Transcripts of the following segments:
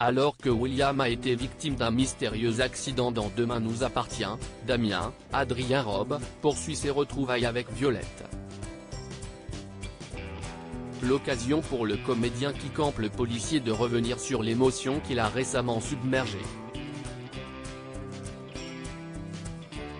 Alors que William a été victime d'un mystérieux accident dans Demain nous appartient, Damien, Adrien Robe, poursuit ses retrouvailles avec Violette. L'occasion pour le comédien qui campe le policier de revenir sur l'émotion qu'il a récemment submergée.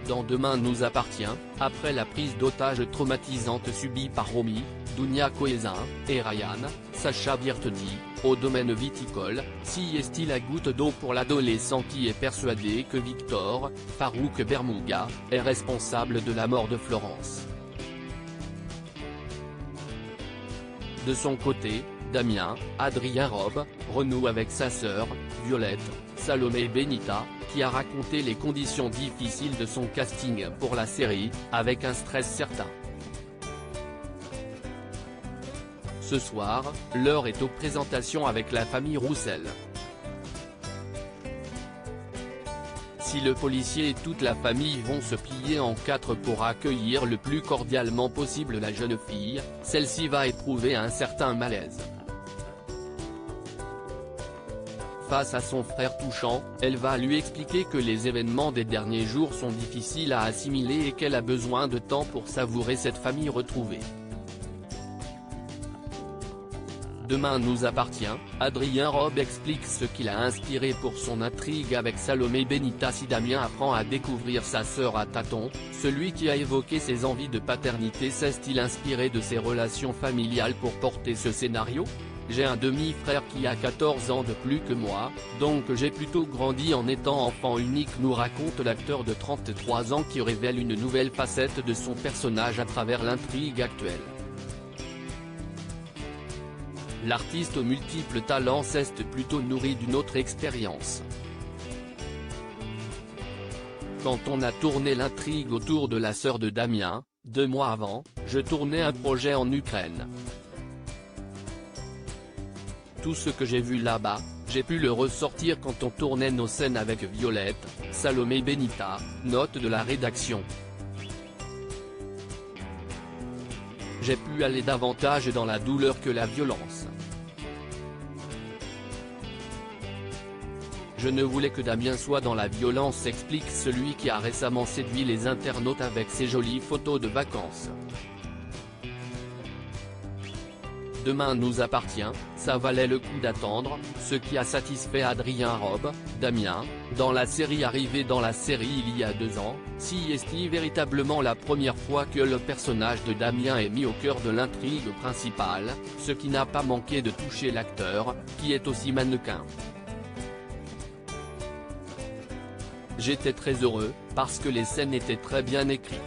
Dans Demain nous appartient, après la prise d'otage traumatisante subie par Romy, Dounia Coézin, et Ryan, Sacha Birtedi, au domaine viticole, si est-il la goutte d'eau pour l'adolescent qui est persuadé que Victor, Farouk Bermouga, est responsable de la mort de Florence. De son côté, Damien, Adrien Robe, renoue avec sa sœur, Violette, Salomé Benita, qui a raconté les conditions difficiles de son casting pour la série, avec un stress certain. Ce soir, l'heure est aux présentations avec la famille Roussel. Si le policier et toute la famille vont se plier en quatre pour accueillir le plus cordialement possible la jeune fille, celle-ci va éprouver un certain malaise. Face à son frère touchant, elle va lui expliquer que les événements des derniers jours sont difficiles à assimiler et qu'elle a besoin de temps pour savourer cette famille retrouvée. Demain nous appartient, Adrien Robe explique ce qui l'a inspiré pour son intrigue avec Salomé Benita. Si Damien apprend à découvrir sa sœur à tâtons, celui qui a évoqué ses envies de paternité s'est-il inspiré de ses relations familiales pour porter ce scénario ? J'ai un demi-frère qui a 14 ans de plus que moi, donc j'ai plutôt grandi en étant enfant unique, nous raconte l'acteur de 33 ans qui révèle une nouvelle facette de son personnage à travers l'intrigue actuelle. L'artiste aux multiples talents s'est plutôt nourri d'une autre expérience. Quand on a tourné l'intrigue autour de la sœur de Damien, 2 mois avant, je tournais un projet en Ukraine. Tout ce que j'ai vu là-bas, j'ai pu le ressortir quand on tournait nos scènes avec Violette, Salomé Benita, note de la rédaction. J'ai pu aller davantage dans la douleur que la violence. Je ne voulais que Damien soit dans la violence, explique celui qui a récemment séduit les internautes avec ses jolies photos de vacances. Demain nous appartient, ça valait le coup d'attendre, ce qui a satisfait Adrien Robe. Damien, dans la série arrivé dans la série il y a 2 ans, si est-il véritablement la première fois que le personnage de Damien est mis au cœur de l'intrigue principale, ce qui n'a pas manqué de toucher l'acteur, qui est aussi mannequin. J'étais très heureux, parce que les scènes étaient très bien écrites.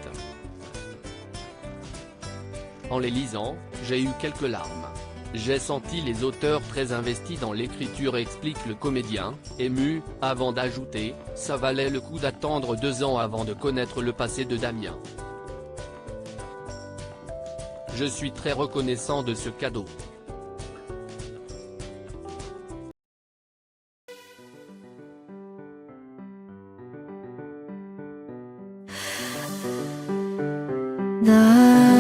En les lisant, j'ai eu quelques larmes. J'ai senti les auteurs très investis dans l'écriture, explique le comédien, ému, avant d'ajouter, ça valait le coup d'attendre 2 ans avant de connaître le passé de Damien. Je suis très reconnaissant de ce cadeau. 나